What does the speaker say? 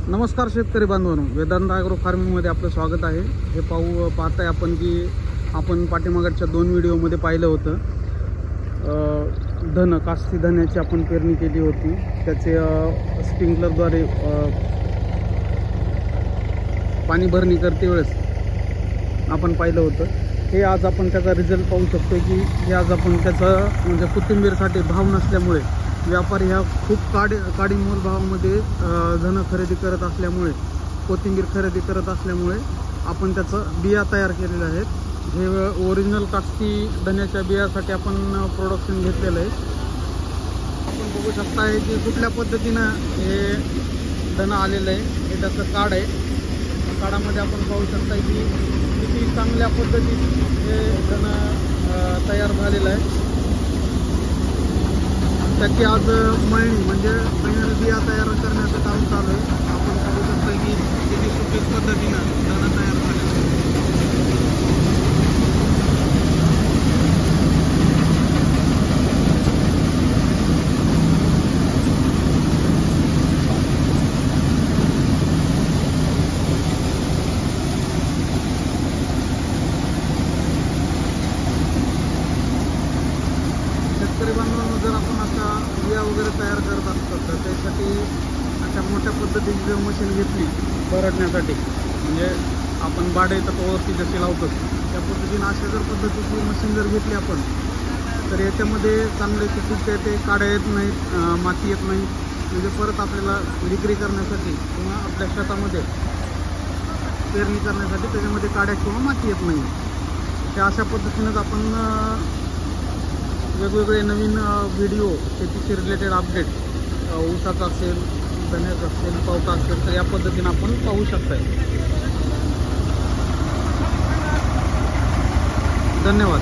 नमस्कार शेतकरी बांधवांनो, वेदांत ॲग्रो फार्मिंगमध्ये आपलं स्वागत आहे। हे पाहताय आपण की आपण पाठीमागच्या 2 व्हिडिओमध्ये पाहिलं होतं कास्ती धन्याची आपण पेरणी केली होती। त्याचे स्प्रिंकलरद्वारे पाणी भरणी करते वेळेस आपण पाहिलं होतं। हे आज आपण त्याचा रिझल्ट पाहू शकतो की हे आज आपण त्याचा म्हणजे कोथिंबीरसाठी भाव नसल्यामुळे व्यापारी ह्या खूप काडीमोल भावामध्ये धन खरेदी करत असल्यामुळे कोथिंबीर खरेदी करत असल्यामुळे आपण त्याचं बिया तयार केलेलं आहे। हे ओरिजिनल कास्ती धन्याच्या बियासाठी आपण प्रोडक्शन घेतलेलं आहे। आपण बघू शकता की कुठल्या पद्धतीनं हे धन आलेलं आहे। हे त्याचं काड आहे। काडामध्ये आपण पाहू शकता की किती चांगल्या पद्धतीने हे धन तयार झालेलं आहे। त्याची आज मळणी म्हणजे फायनल बिया तयार करण्याचं काम चालू आहे। आपण पाहू शकता की किती सुपीक पद्धतीनं धन तयार झालेलं आहे। शेतकरी बांधवांनो, जर आपण अशा बिया वगैरे तयार करत असतो तर त्यासाठी अशा मोठ्या पद्धतीची जर मशीन घेतली भरडण्यासाठी, म्हणजे आपण बाडे तत्वावरती जसे लावतो त्या पद्धतीने अशा जर पद्धतीची मशीन जर घेतली आपण तर याच्यामध्ये चांगले सुपीक ते काड्या येत नाहीत, माती येत नाही। म्हणजे परत आपल्याला विक्री करण्यासाठी किंवा आपल्या शेतामध्ये पेरणी करण्यासाठी त्याच्यामध्ये काड्या किंवा माती येत नाही। त्या अशा पद्धतीनेच आपण वेगवेगळे नवीन व्हिडिओ शेतीशी रिलेटेड अपडेट ऊसाचा असेल, धन्याचा असेल, पावटा असेल तर या पद्धतीने आपण पाहू शकताय। धन्यवाद।